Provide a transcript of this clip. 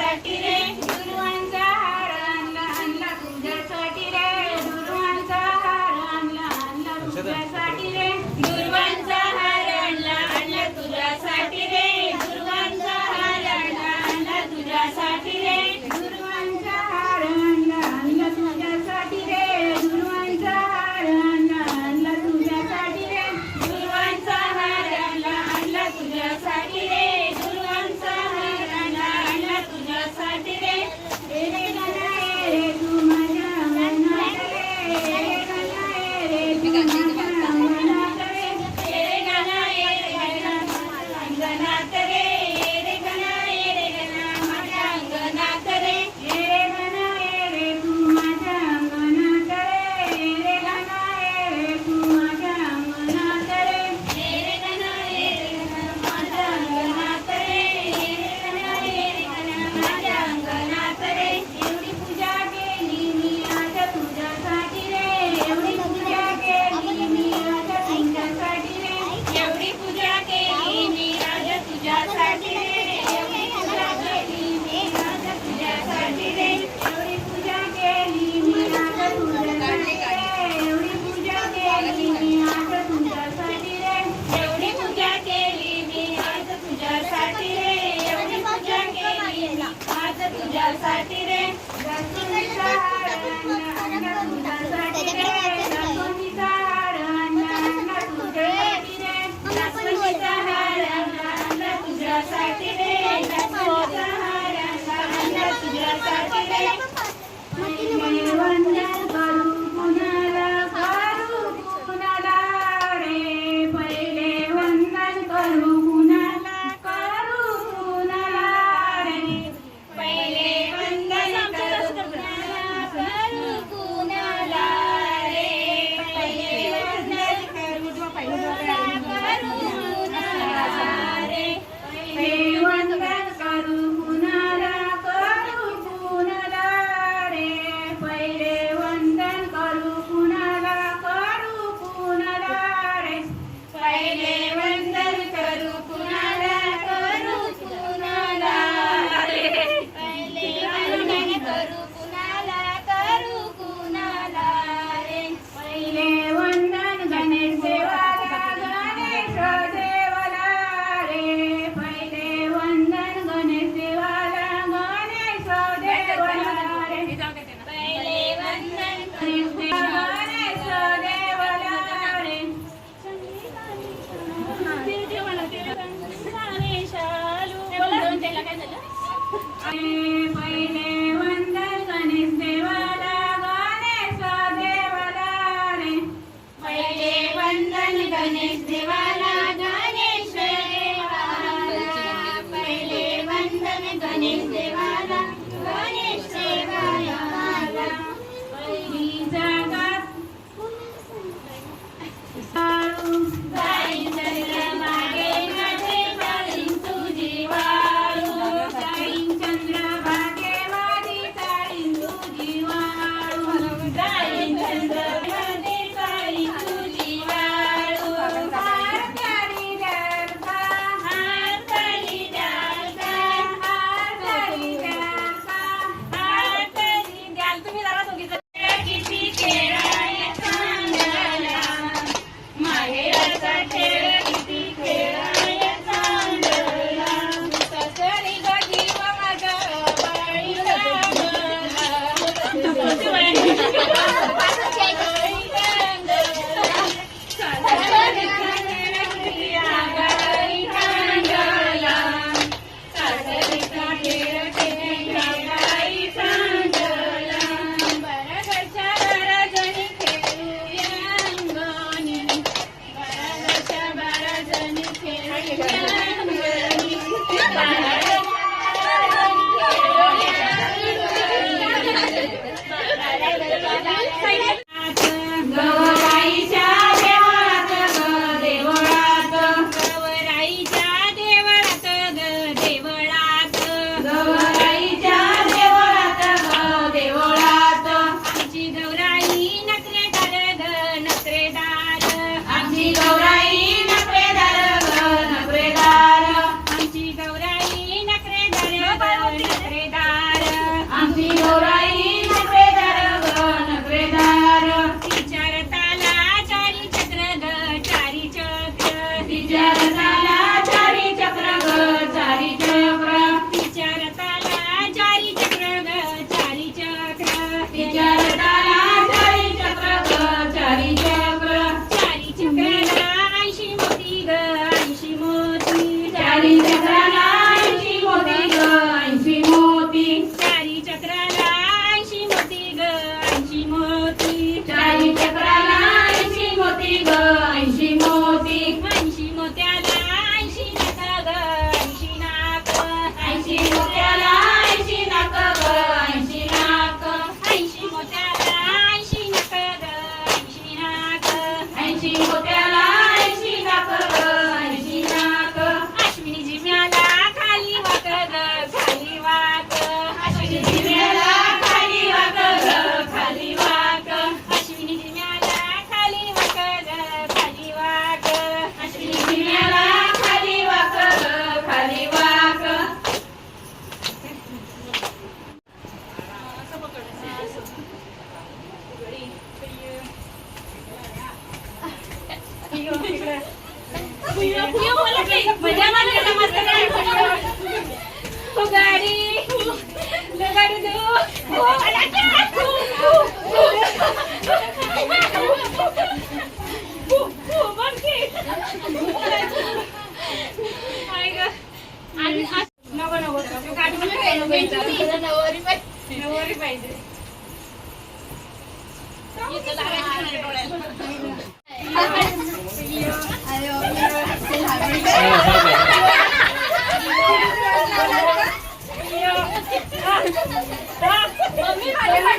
तुझ्यासाठी रे दुर्वांचा हार आणला आणला तुझ्यासाठी रे दुर्वांचा हार आणला आणला तुझ्यासाठी रे दुर्वांचा हार आणला आणला तुझ्यासाठी रे दुर्वांचा हार आणला आणला तुझ्यासाठी रे दुर्वांचा हार आणला आणला तुझ्यासाठी रे दुर्वांचा हार आणला आणला तुझ्यासाठी रे दुर्वांचा हार आणला आणला तुझ्यासाठी रे दुर्वांचा हार आणला आणला तुझ्यासाठी रे रे गणा रे तू माझ्या अंगणात रे गणा रे तू माझ्या अंगणात रे गणा अंगणात रे गणा माझ्या अंगणात रे गणा रे तू माझ्या अंगणात रे गणा रे तू माझ्या अंगणात रे गणा माझ्या अंगणात रे गणा माझ्या अंगणात रे एवढी पूजा केली मी आज तुझ्यासाठी रे एवढी पूजा केली मी आज तुझ्यासाठी रे एवढी पूजा केली मी आज तुझ्यासाठी रे एवढी पूजा केली मी आज तुझ्यासाठी रे एवढी पूजा केली मी आज तुझ्यासाठी रे एवढी पूजा केली मी आज तुझ्यासाठी रे एवढी पूजा केली मी आज तुझ्यासाठी रे एवढी पूजा केली मी आज तुझ्यासाठी रे गणपतीचा हार आणला तुझ्यासाठी रे गणपतीचा हार आणला तुझ्यासाठी रे गणपतीचा हार आणला तुझ्यासाठी रे गणपतीचा हार आणला तुझ्यासाठी रे वंदन करू कुणाला रे पहिले वंदन करू कुणाला रे पहिले वंदन नववारी पाहिजे. इथं लागायचं नाही मम्मी माझ्या